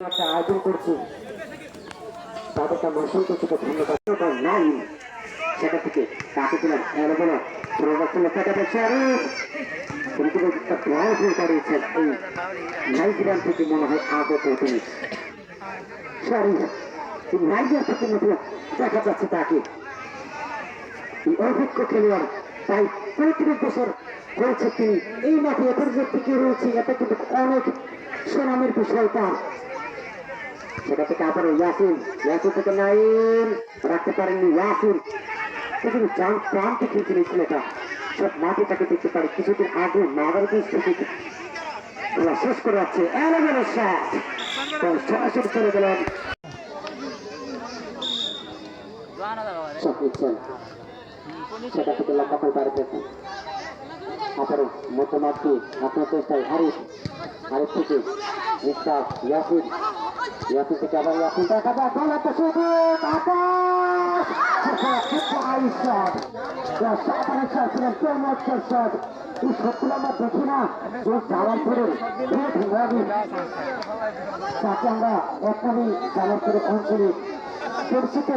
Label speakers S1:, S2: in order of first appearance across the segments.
S1: একটা আয়োজন করছি তাদেরকে আমরা অসংখ্য ধন্যবাদ নাই সেটা থেকে কাকে দিলাম এলো বলো প্রবাসনে টাকা করেছেন এই নাইজেরিয়ান থেকে মনে হয় আগত তিনি সরি নাইজেরিয়া থেকে মতো দেখা যাচ্ছে তাকে এই অভিজ্ঞ খেলোয়াড় তাই ৩৫ বছর হয়েছে তিনি এই মাঠে এত থেকে রয়েছে এটা কিন্তু অনেক সুনামের বিষয় তার সেটা থেকে আবার ইয়াসিন থেকে নাইম রাখতে পারেননি ইয়াসিন কিন্তু প্রান্তে খেলছেন এই ছেলেটা সব মাঠে তাকে দেখতে পারে কিছুদিন আগে নাগারগঞ্জ থেকে শেষ করে যাচ্ছে সরাসরি চলে গেলেন সেটা থেকে লক্ষ্য করে পারতেছেন আবারও মধ্যমাঠে আপনার চেষ্টায় হারিফ থেকে ইয়াসিন থেকে আবার ইয়াসিন দেখা যায় আমরা দেখি না যে জামালপুরের তাকে আমরা এখানে জামালপুরে অঞ্চলে পরিচিত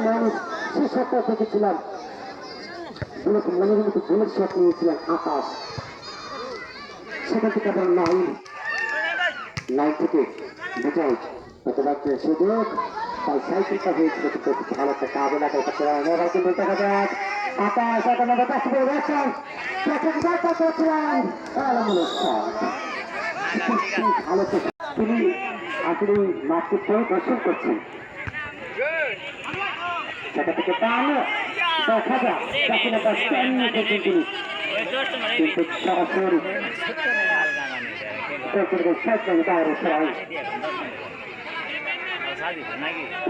S1: মানুষ সে সপ্তাহ দেখেছিলাম মনে কিন্তু বুলেট শট নিয়েছিলেন আকাশ সেখান থেকে আবার নাইন থেকে বিজয় সুযোগ তাই সাইকেলটা হয়েছিল কিন্তু ভালো একটা কাজে লাগাই কিন্তু দেখা যাক আকাশ ভালো তিনি আসলে মাঠকে পরিদর্শন করছেন সেটা থেকে পাওয়া দেখা যাক তিনি কিন্তু সরাসরি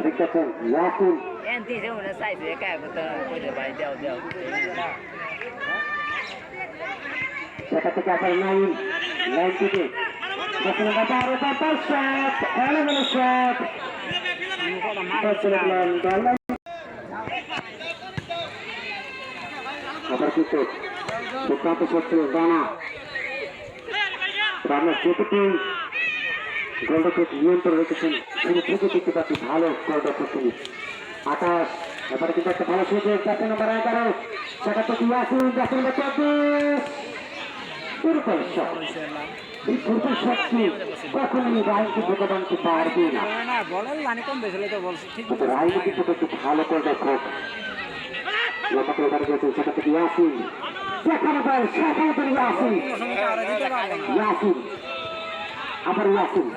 S1: দেখতেছেন ইয়াসিন সেটা থেকে আবার নাইন থেকে আবার কিন্তু দুর্দান্ত করছিলেন রানা যেটুকু গোলরক্ষক নিয়ন্ত্রণ রেখেছেন তিনি থেকে দেখতে পাচ্ছি ভালো গোলরক্ষক তিনি আকাশ এবারে কিন্তু একটা ভালো সুযোগ জাতীয় নম্বর 11 সেটা থেকে ইয়াসিন জাতীয় নম্বর 24 এই ফুটবল শক্তি কখনোই রায়কে ঢোকা বানতে পারবে না রায় কিন্তু একটু ভালো গোলরক্ষক লক্ষ্য করে গেছেন সেটা থেকে ইয়াসিন সেখানে ইয়াসিন আবার ইয়াসিন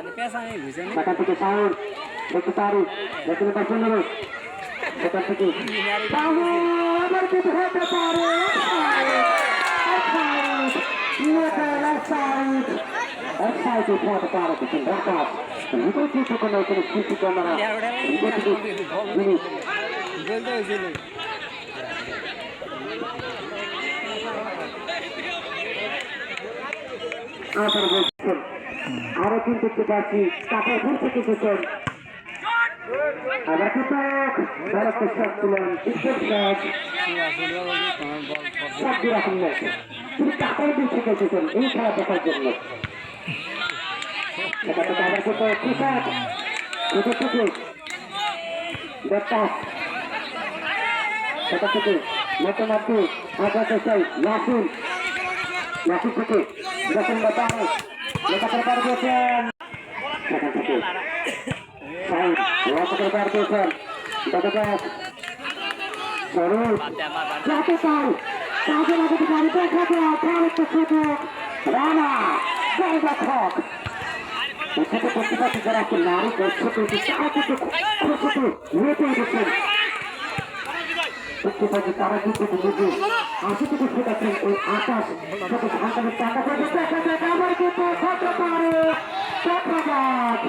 S1: সেখান থেকে সাউন্ড দেখতে পারি দেখতে পাচ্ছেন সেখান থেকে আবার কিছু হতে পারে আরো কিন্তু দেখতে পাচ্ছি কাপড় ঘুরতে কিছুক্ষণ আবার কিন্তু তিনি কাপড় দিচ্ছে খেলতেছেন এই খেলা দেখার জন্য আবার কিন্তু সেটা থেকে মধ্যমাঠে আগাতে চাই ইয়াসিন থেকে যখন লেখাপড়া পার দিয়েছেন সেখান থেকে লেখাপড়া পার দিয়েছেন দেখা যাক যাতে চাই কাজে লাগাতে পারি দেখা যাক আরেকটা সুযোগ রানা গোলরক্ষক এখানে করতে পারছি যারা একটু নারী করছে কিন্তু তারা কিন্তু ছোট মেয়েতে উঠেছেন দেখতে পাচ্ছি তারা কিন্তু বুঝে আশি থেকে শেখাচ্ছেন ওই আকাশ যত সন্তানের টাকা করে দেখা যাক আমার কিন্তু হতে পারে দেখা যাক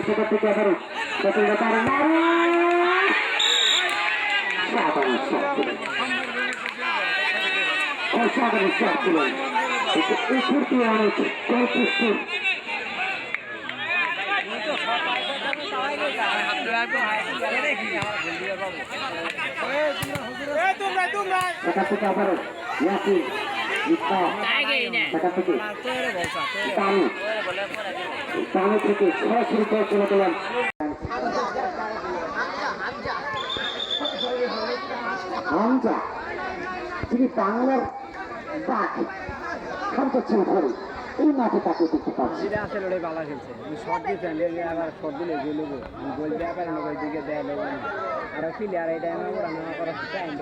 S1: সেটা থেকে আবারও সেটার ব্যাপারে অসাধারণ শট ছিলেন এই ফুর্তি অনেক প্রস্তুত সেটা থেকে আবারও ইয়াসিন সেখান থেকে তানু তানু থেকে সরাসরি বল চলে গেলেন হামজা, যিনি বাংলার বাঘ হামজা চৌধুরী এই মাঠে তাকে দেখতে পাচ্ছি।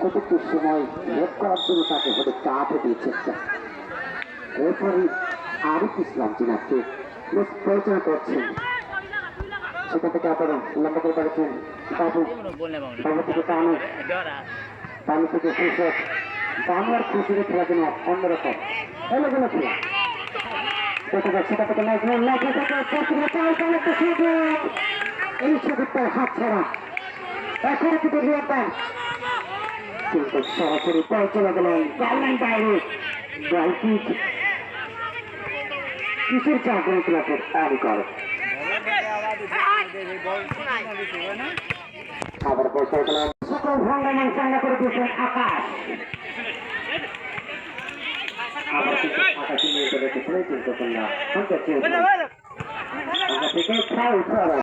S1: কতটুকু সময় ভোট করার জন্য তাকে হয়তো চাপও দিয়েছে। রেফারি আরিফ ইসলাম যিনাকে পরিচালনা করছেন, সেখান থেকে আপনারা লম্বা করে পাচ্ছেন বাবু, বাবু থেকে তানু, তানু থেকে ফুরসত। তানু আর খুশির খেলা যেন অন্যরকম এলোগুলো খেলা। সেটা থেকে এই সুযোগটার হাত ছাড়া এখন থেকে কিন্তু সরাসরি বল চলে গেলেন গার্মেন্ট বাইরে। বল কিক কিসের চাকরি ক্লাবের আড়ি করে আবার বল চলে গেলেন সকল ভঙ্গামান চাঙ্গা করে দিয়েছেন আকাশ। আবার কিন্তু আকাশে নিয়ে চলে এসেছিলেন কিন্তু কন্যা হামজা চৌধুরী। আমরা থেকে ফাউল করা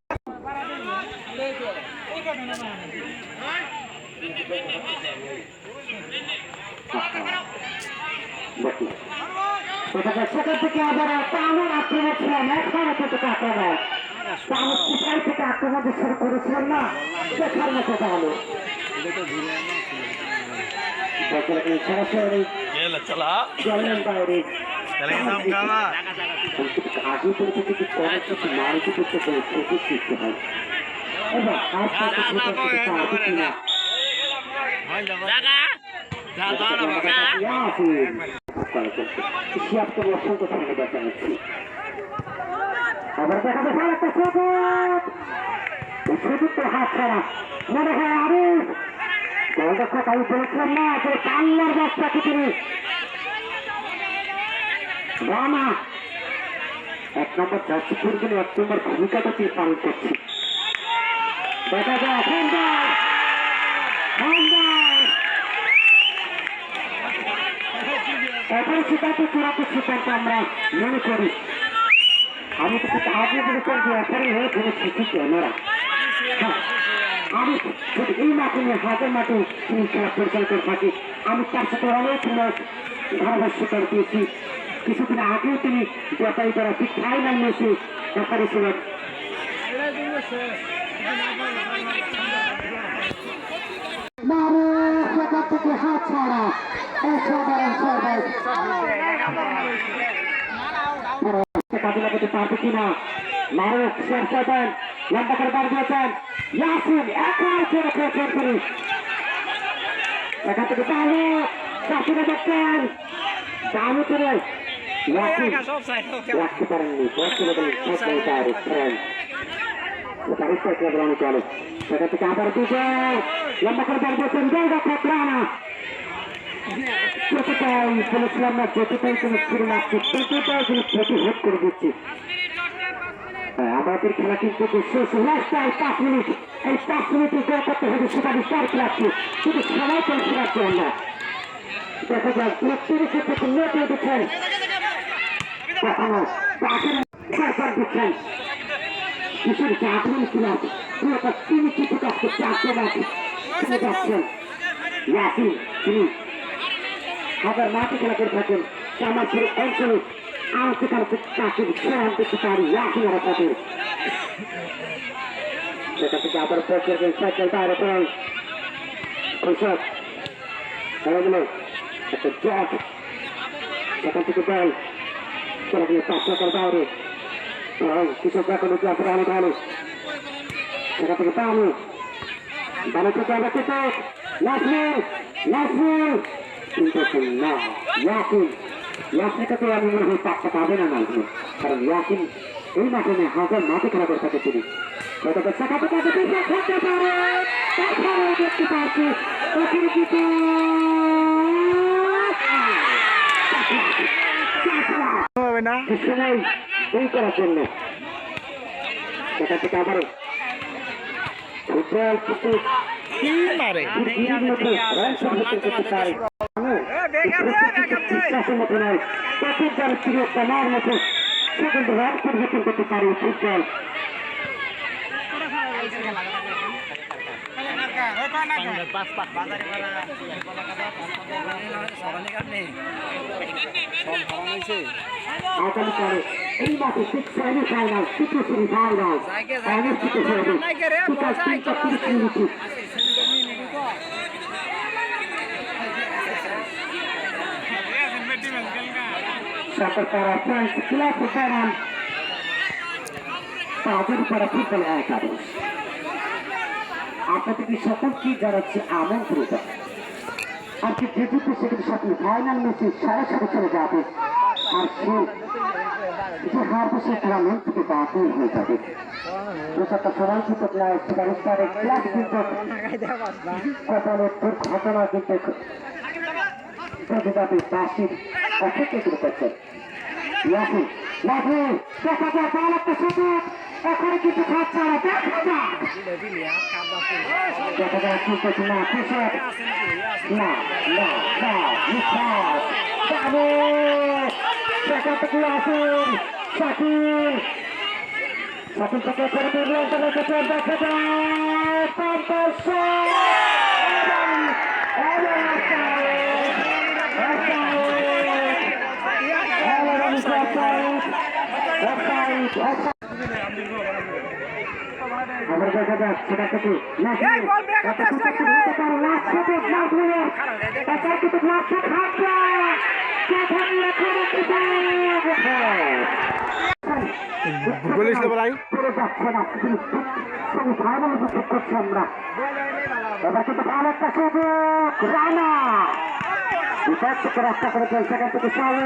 S1: সেখান থেকে আবার তামিল আক্রমণ ছিলেন একবার থেকে আক্রমণ তামিল পিছাই থেকে আক্রমণ শুরু করেছিলেন না দেখার মতো তাহলে সরাসরি গেলেন বাইরে আগে পরিচিত কিছু মারুতি করতে প্রচুর সৃষ্টি হয় এবং অসংখ্য ধন্যবাদ জানাচ্ছি। আবার দেখা যায় একটা সুযোগ হাত ছাড়া মনে হয় আরো গোলরক্ষক আমি বলেছিলাম না যে বাংলার বাচ্চাকে তিনি রানা 1 নম্বর জার্সি পরিজনে 1 নম্বর ভূমিকাটা তিনি পালন করছে। দেখা যায় এখন সিদ্ধান্ত চূড়ান্ত সিদ্ধান্ত আমরা মনে করি। আমি তো কিন্তু আগে বলেছিলাম যে এখানে হয়ে ফেলেছি ঠিক ওনারা। আমি যদি এই মাঠে নিয়ে হাজার মাঠে তিনি খেলা পরিচালনা করে থাকি, আমি তার সাথে অনেক ধারাভাষ্য করে দিয়েছি। কিছুদিন আগেও তিনি ব্যাপারী দ্বারা ঠিক ফাইনাল ম্যাচে ব্যাপারে ছিলেন। থেকে হাত ছাড়া কাজে লাগাতে পারবে কিনা মারুক শেষ করবেন লম্বা করে বার দিয়েছেন ইয়াসিন একাই ছেড়ে খেয়েছেন তিনি এখান থেকে তাহলে চাষিরা দেখছেন তাহলে করে ইয়াসিন রাখতে পারেননি চলে সেখান থেকে আবার বিজয় লম্বা করে বার দিয়েছেন জায়গা রানা যতটাই বলেছিলাম না যতটাই তুমি ফিরে আসছে ততটাই তুমি প্রতিহত করে দিচ্ছি। আমাদের খেলা কিন্তু শেষ লাস্ট 5 মিনিট, এই 5 মিনিটে গোল করতে হবে সেটা বিচার খেলাচ্ছি কিন্তু সময় করে খেলাচ্ছি আমরা। দেখা যাক 30 থেকে নেটে দিচ্ছেন কখনো সরকার দিচ্ছেন কিশোর জাগরণ খেলার পুরোটা তিনি কিছু কাজকে চারটে ম্যাচ খেলে যাচ্ছেন ইয়াসিন তিনি হাজার মাঠে খেলা করে থাকেন চামারপুর অঞ্চলে আর সেখানে তাকে খেলা দেখতে পারি ইয়াসিনের সাথে সেখান থেকে আবার পর্যায়ে সাইকেল বাইরে পড়ান কৃষক খেলা গেল একটা জট সেখান থেকে বল চলে গেলে 5 টাকার বাইরে কৃষক এখন আপনারা অনেক ভালো সেখান থেকে পানি বানো থেকে আমরা কৃষক নাসমিন কিন্তু না ইয়াসিনকে তো আমি মনে হয় 5 টাকা হবে না কারণ ইয়াসিন এই মাঠে নিয়ে হাজার মাঠে খেলা করে থাকে তিনি দেখতে পাচ্ছি সময় এই করার জন্য সেখান থেকে আবারও ফুটবল কিন্তু বিশ্বাসের মতো নয়, প্রতিজ্ঞার প্রিয় কমার মতো সেকেন্ড রান পরিবর্তন করতে পারে ফুটবল। আগামীকালে এই মাসে সেমিফাইনাল তৃতীয় সেমিফাইনাল অনুষ্ঠিত হবে বিকাল ৩টা ৩০ মিনিটে। সরকার ফ্রেন্স ক্লাব জানান তাদের করা ফুটবল একাদশ আপনাদেরকে সকলকে জানাচ্ছি আমন্ত্রিত। আর কি যেহেতু সেখানে সাথে ফাইনাল ম্যাচে সাড়ে চলে যাবে, আর সে যে হারবে সে টুর্নামেন্ট থেকে বাতিল হয়ে যাবে। প্রচারটা সবাই কিন্তু পুরস্কারের ক্লাব কিন্তু কপালের দুর্ঘটনা কিন্তু প্রতিবাদী বাসীর অপেক্ষা শুরু করছেন। লাফু লাফু দেখা যায় তার একটা সুযোগ এখন কিন্তু খাচ্ছে না, দেখা যায় কিন্তু না কুশল না না না নিঃশ্বাস যাবো দেখা থেকে আসুন শাকিল শাকিল থেকে করে দিলেন তবে দেখা যায় পঞ্চাশ আবার দেখা যাক সেটা থেকে আমরা এবার কিন্তু ভালো একটা সুযোগ রানা বিপদ থেকে রক্ষা করে চলছে সেখান থেকে সামনে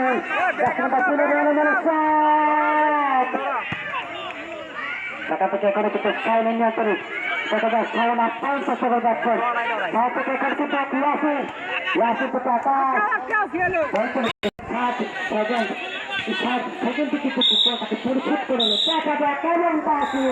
S1: টাকা থেকে এখানে কিন্তু সাইলেন নিয়ে করে দেখা যায় সাইলেন আপ্যায়ন চেষ্টা করে যাচ্ছেন থেকে এখানে কিন্তু ইয়াসির থেকে আকাশ সেকেন্ড থেকে তাকে পরিশোধ করে দেখা যায় কেমন পাশে